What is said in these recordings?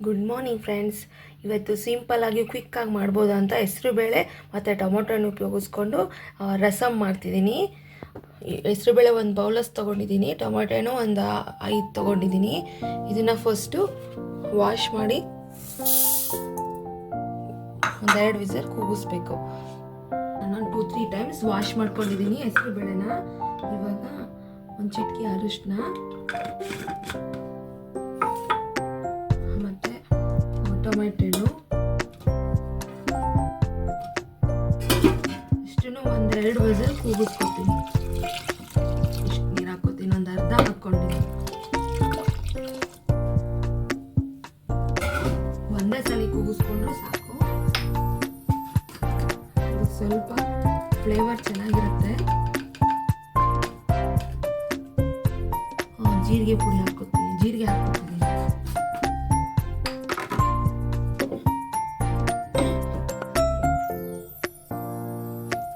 Good morning friends. ಇವತ್ತು ಸಿಂಪಲ್ಲಾಗಿ ಕ್ವಿಕ್ಕಾಗಿ ಮಾಡ್ಬೋದು ಅಂತ ಹೆಸರುಬೇಳೆ ಮತ್ತು ಟೊಮೊಟೊನ ಉಪಯೋಗಿಸ್ಕೊಂಡು ರಸಮ್ ಮಾಡ್ತಿದ್ದೀನಿ. ಹೆಸರುಬೇಳೆ ಒಂದು ಬೌಲಸ್ ತೊಗೊಂಡಿದ್ದೀನಿ, ಟೊಮೊಟೊನೂ ಒಂದು 5 ತೊಗೊಂಡಿದ್ದೀನಿ. ಇದನ್ನು ಫಸ್ಟು ವಾಶ್ ಮಾಡಿ 1-2 ವಿಸಲ್ ಕೂಗಿಸ್ಬೇಕು. ನಾನು 2-3 ಟೈಮ್ಸ್ ವಾಶ್ ಮಾಡ್ಕೊಂಡಿದ್ದೀನಿ ಹೆಸರುಬೇಳೆನ. ಇವಾಗ ಒಂದು ಚಿಟಿಕೆ ಅರಿಶಿನ ಮತ್ತು ಟೊಮೆಟೊ ಇಷ್ಟನ್ನು 1-2 ವಿಸಲ್ ಕೂಗಿಸ್ಕೊತೀನಿ. ಇಷ್ಟು ನೀರು ಹಾಕೋತೀನಿ, ಒಂದು ಅರ್ಧ ಹಾಕ್ಕೊಂಡಿದ್ದೀನಿ. ಒಂದೇ ಸಲ ಕೂಗಿಸ್ಕೊಂಡ್ರು ಸಾಕು. ಸ್ವಲ್ಪ ಫ್ಲೇವರ್ ಚೆನ್ನಾಗಿರುತ್ತೆ. ಜೀರಿಗೆ ಪುಡಿ ಹಾಕೋತೀನಿ, ಜೀರಿಗೆ ಹಾಕೋತೀನಿ.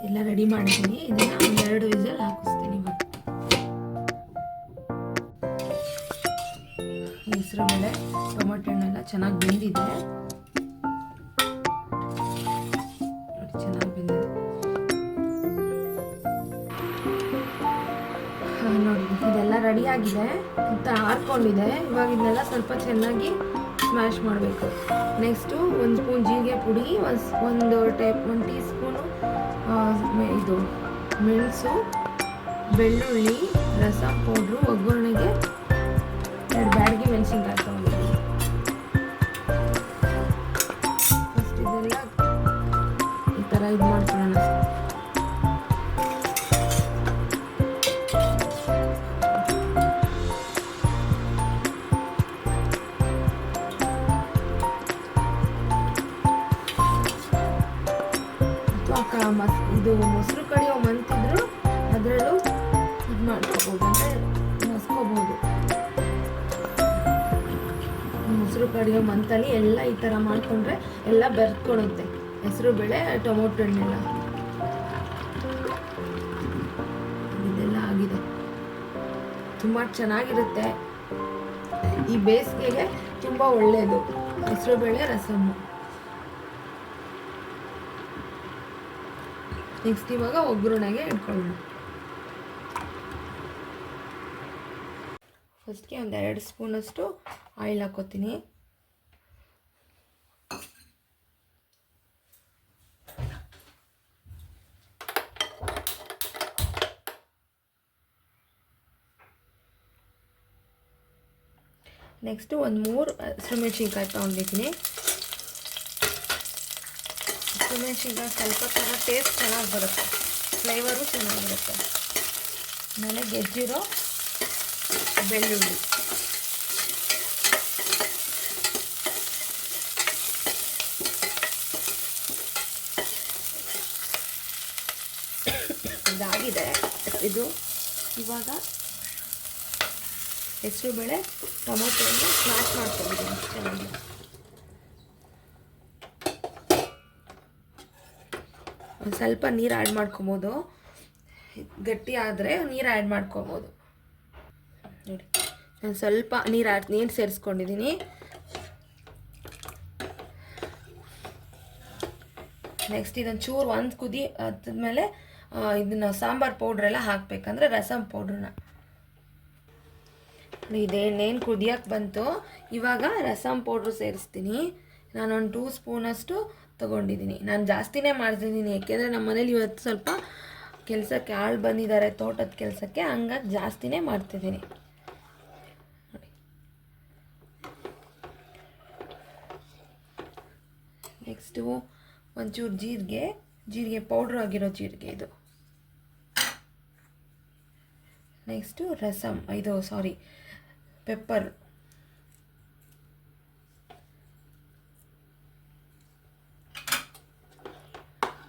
ಎಲ್ಲ ರೆಡಿ ಮಾಡಿದ್ದೀನಿ. ಇದನ್ನ 1-2 ವಿಸಲ್ ಹಾಕಿಸ್ತೀನಿ. ಹೆಸರುಬೇಳೆ ಟೊಮೆಟೊನೆಲ್ಲ ಚೆನ್ನಾಗಿ ಬೆಂದಿದೆ. ಚೆನ್ನಾಗಿ ಬೆಂದಿದೆ ನೋಡಿ. ಇದೆಲ್ಲ ರೆಡಿ ಆಗಿದೆ ಅಂತ ಆರ್ಕೊಂಡಿದೆ. ಇವಾಗ ಇದನ್ನೆಲ್ಲ ಸ್ವಲ್ಪ ಚೆನ್ನಾಗಿ ಸ್ಮ್ಯಾಶ್ ಮಾಡಬೇಕು. ನೆಕ್ಸ್ಟು 1 ಸ್ಪೂನ್ ಜೀರಿಗೆ ಪುಡಿ, ಒಂದು ಟೀ ಸ್ಪೂನು ಇದು ಮೆಣಸು, ಬೆಳ್ಳುಳ್ಳಿ, ರಸಮ್ ಪೌಡ್ರು, ಒಗ್ಗರಣೆಗೆ 2 ಬ್ಯಾಡಗಿ ಮೆಣಸಿನ್ಕಾಯಿ ತಗೊಂಡಿದ್ದೀನಿ. ಫಸ್ಟ್ ಇದೆಲ್ಲ ಈ ಥರ ಇದು ಮಾಡ್ಕೊಳ್ಳೋಣ. ಇದು ಮೊಸರು ಕಡಿಯೋ ಮಂತಿದ್ರು ಅದರಲ್ಲೂ ಇದು ಮಾಡ್ಕೋಬೋದು, ಅಂದರೆ ಮಸ್ಕೋಬೋದು. ಮೊಸರು ಕಡಿಯೋ ಮಂತಲ್ಲಿ ಎಲ್ಲ ಈ ಥರ ಮಾಡಿಕೊಂಡ್ರೆ ಎಲ್ಲ ಬೆರ್ಕೊಳುತ್ತೆ ಹೆಸರು ಬೇಳೆ ಟೊಮೊಟೊ ಹಣ್ಣೆಲ್ಲ. ಇದೆಲ್ಲ ಆಗಿದೆ. ತುಂಬ ಚೆನ್ನಾಗಿರುತ್ತೆ. ಈ ಬೇಸಿಗೆಗೆ ತುಂಬ ಒಳ್ಳೆಯದು ಹೆಸರು ಬೇಳೆ ರಸಮ್ಮು. ನೆಕ್ಸ್ಟ್ ಇವಾಗ ಒಗ್ಗರಣೆಗೆ ಇಟ್ಕೊಳ್ಳೋಣ. ಫಸ್ಟ್ಗೆ 1-2 ಸ್ಪೂನಷ್ಟು ಆಯಿಲ್ ಹಾಕೋತೀನಿ. ನೆಕ್ಸ್ಟು 1-3 ಹಸಿಮೆಣಸಿನ್ಕಾಯಿ ತೊಗೊಂಡಿದ್ದೀನಿ. ಹಸಿಮೆಣಸಿನ್ಕಾಯಿ ಸ್ವಲ್ಪ ಥರ ಟೇಸ್ಟ್ ಚೆನ್ನಾಗಿ ಬರುತ್ತೆ, ಫ್ಲೇವರು ಚೆನ್ನಾಗಿರುತ್ತೆ. ಆಮೇಲೆ ಗೆಜ್ಜಿರೋ ಬೆಳ್ಳುಳ್ಳಿ, ಇದಾಗಿದೆ. ಇದು ಇವಾಗ ಹೆಸರುಬೇಳೆ ಟೊಮೊಟೊವನ್ನು ಸ್ಮ್ಯಾಶ್ ಮಾಡ್ಕೊಂಡಿದ್ದೀನಿ ಚೆನ್ನಾಗಿ. ಒಂದು ಸ್ವಲ್ಪ ನೀರು ಆ್ಯಡ್ ಮಾಡ್ಕೊಬೋದು, ಗಟ್ಟಿ ಆದರೆ ನೀರು ಆ್ಯಡ್ ಮಾಡ್ಕೊಬೋದು. ನೋಡಿ, ನಾನು ಸ್ವಲ್ಪ ನೀರು ಸೇರಿಸ್ಕೊಂಡಿದ್ದೀನಿ. ನೆಕ್ಸ್ಟ್ ಇದನ್ನು ಚೂರು ಒಂದು ಕುದಿ ಆದಮೇಲೆ ಇದನ್ನು ಸಾಂಬಾರು ಪೌಡ್ರೆಲ್ಲ ಹಾಕಬೇಕಂದ್ರೆ ರಸಮ್ ಪೌಡ್ರನ್ನ. ಇದೇನೇನು ಕುದಿಯೋಕ್ಕೆ ಬಂತು, ಇವಾಗ ರಸಮ್ ಪೌಡ್ರು ಸೇರಿಸ್ತೀನಿ. ನಾನೊಂದು 2 ಸ್ಪೂನಷ್ಟು ತೊಗೊಂಡಿದ್ದೀನಿ. ನಾನು ಜಾಸ್ತಿನೇ ಮಾಡ್ತಿದ್ದೀನಿ, ಏಕೆಂದರೆ ನಮ್ಮ ಮನೇಲಿ ಇವತ್ತು ಸ್ವಲ್ಪ ಕೆಲಸಕ್ಕೆ ಆಳು ಬಂದಿದ್ದಾರೆ, ತೋಟದ ಕೆಲಸಕ್ಕೆ, ಹಂಗಾಗಿ ಜಾಸ್ತಿನೇ ಮಾಡ್ತಿದ್ದೀನಿ. ನೆಕ್ಸ್ಟು ಒಂಚೂರು ಜೀರಿಗೆ ಪೌಡ್ರ್ ಆಗಿರೋ ಜೀರಿಗೆ ಇದು. ನೆಕ್ಸ್ಟು ಪೆಪ್ಪರ್,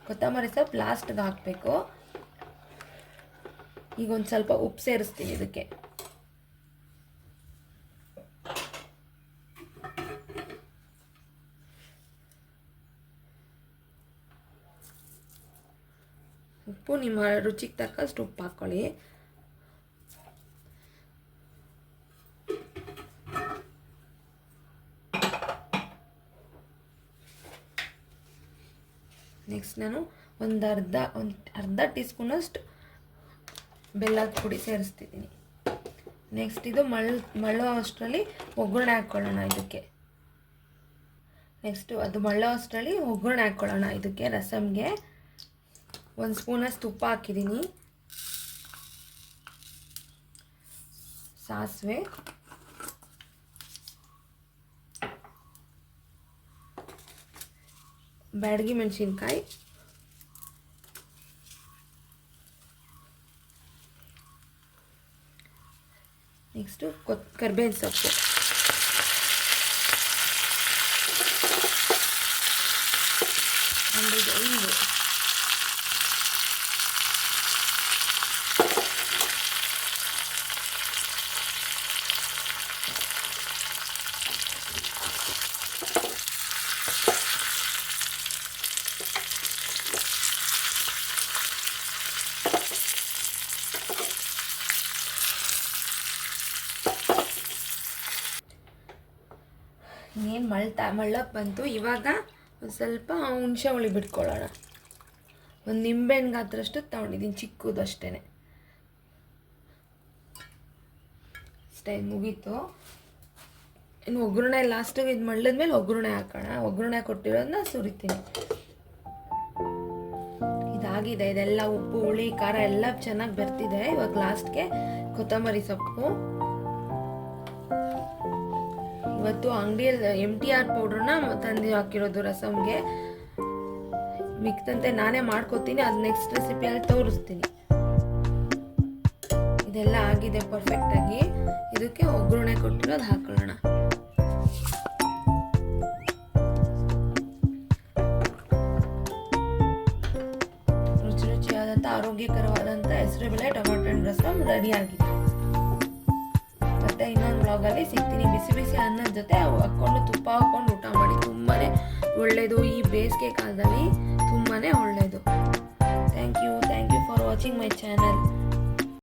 ಕೊತ್ತಂಬರಿ ಸೊಪ್ಪು ಲಾಸ್ಟ್ಗೆ ಹಾಕಬೇಕು. ಈಗ ಒಂದು ಸ್ವಲ್ಪ ಉಪ್ಪು ಸೇರಿಸ್ತೀನಿ ಇದಕ್ಕೆ. ಉಪ್ಪು ನಿಮ್ಮ ರುಚಿಗೆ ತಕ್ಕಷ್ಟು ಉಪ್ಪು ಹಾಕ್ಕೊಳ್ಳಿ. ನೆಕ್ಸ್ಟ್ ನಾನು ಒಂದು ಅರ್ಧ ಟೀ ಸ್ಪೂನಷ್ಟು ಬೆಲ್ಲದ ಪುಡಿ ಸೇರಿಸ್ತಿದ್ದೀನಿ. ನೆಕ್ಸ್ಟ್ ಇದು ಮಳ್ಳೋ ಅಷ್ಟರಲ್ಲಿ ಒಗ್ಗರಣೆ ಹಾಕ್ಕೊಳ್ಳೋಣ ಇದಕ್ಕೆ. ನೆಕ್ಸ್ಟು ಅದು ಮಳ್ಳೋ ಅಷ್ಟರಲ್ಲಿ ಒಗ್ಗರಣೆ ಹಾಕ್ಕೊಳ್ಳೋಣ ಇದಕ್ಕೆ. ರಸಮ್ಗೆ 1 ಸ್ಪೂನಷ್ಟು ತುಪ್ಪ ಹಾಕಿದ್ದೀನಿ, ಸಾಸಿವೆ, ಬ್ಯಾಡಗಿ ಮೆಣಸಿನ್ಕಾಯಿ, ನೆಕ್ಸ್ಟು ಕರ್ಬೇವಿನ ಸೊಪ್ಪು, ಒಂದು ಇಂಗು, ಇನ್ನೇನು ಮಳ್ಳಕ್ಕೆ ಬಂತು. ಇವಾಗ ಒಂದು ಸ್ವಲ್ಪ ಹುಣಸೆ ಹುಳಿ ಬಿಟ್ಕೊಳ್ಳೋಣ. ಒಂದು ನಿಂಬೆಹಣ್ಣು ಗಾತ್ರಷ್ಟು ತೊಗೊಂಡಿದ್ದೀನಿ, ಚಿಕ್ಕದು ಅಷ್ಟೇ. ಅಷ್ಟೇ, ಮುಗೀತು. ಇನ್ನು ಒಗ್ಗರಣೆ ಲಾಸ್ಟಿಗೆ ಇದು ಮಳ್ಳದ್ಮೇಲೆ ಒಗ್ಗರಣೆ ಹಾಕೋಣ. ಒಗ್ಗರಣೆ ಕೊಟ್ಟಿರೋದನ್ನ ಸುರಿತೀನಿ. ಇದಾಗಿದೆ, ಇದೆಲ್ಲ ಉಪ್ಪು ಹುಳಿ ಖಾರ ಎಲ್ಲ ಚೆನ್ನಾಗಿ ಬರ್ತಿದೆ. ಇವಾಗ ಲಾಸ್ಟ್ಗೆ ಕೊತ್ತಂಬರಿ ಸೊಪ್ಪು. ಇವತ್ತು ಅಂಗಡಿಯಲ್ಲಿ MTR ಪೌಡ್ರನ್ನ ತಂದು ಹಾಕಿರೋದು ರಸಮ್ಗೆ. ಮಿಕ್ತಂತೆ ನಾನೇ ಮಾಡ್ಕೋತೀನಿ, ಅದು ನೆಕ್ಸ್ಟ್ ರೆಸಿಪಿಯಲ್ಲಿ ತೋರಿಸ್ತೀನಿ. ಇದೆಲ್ಲ ಆಗಿದೆ ಪರ್ಫೆಕ್ಟಾಗಿ. ಇದಕ್ಕೆ ಒಗ್ಗರಣೆ ಕೊಟ್ಟಿರೋದು ಹಾಕೊಳ್ಳೋಣ. ರುಚಿ ರುಚಿಯಾದಂಥ ಆರೋಗ್ಯಕರವಾದಂಥ ಹೆಸರುಬೇಳೆ ಟೊಮೆಟೊ ಹಣ್ಣು ರಸಮ್ ರೆಡಿ ಆಗಿದೆ. ಮತ್ತೆ ಇನ್ನೊಂದು ವ್ಲಾಗಲ್ಲಿ ಸಿಗ್ತೀನಿ. ಬಿಸಿ ಬಿಸಿ ಅನ್ನದ ಜೊತೆ ಹಾಕ್ಕೊಂಡು ತುಪ್ಪ ಹಾಕ್ಕೊಂಡು ಊಟ ಮಾಡಿ, ತುಂಬಾ ಒಳ್ಳೆಯದು. ಈ ಬೇಸಿಗೆ ಕಾಲದಲ್ಲಿ ತುಂಬಾ ಒಳ್ಳೆಯದು. Thank you for watching my channel.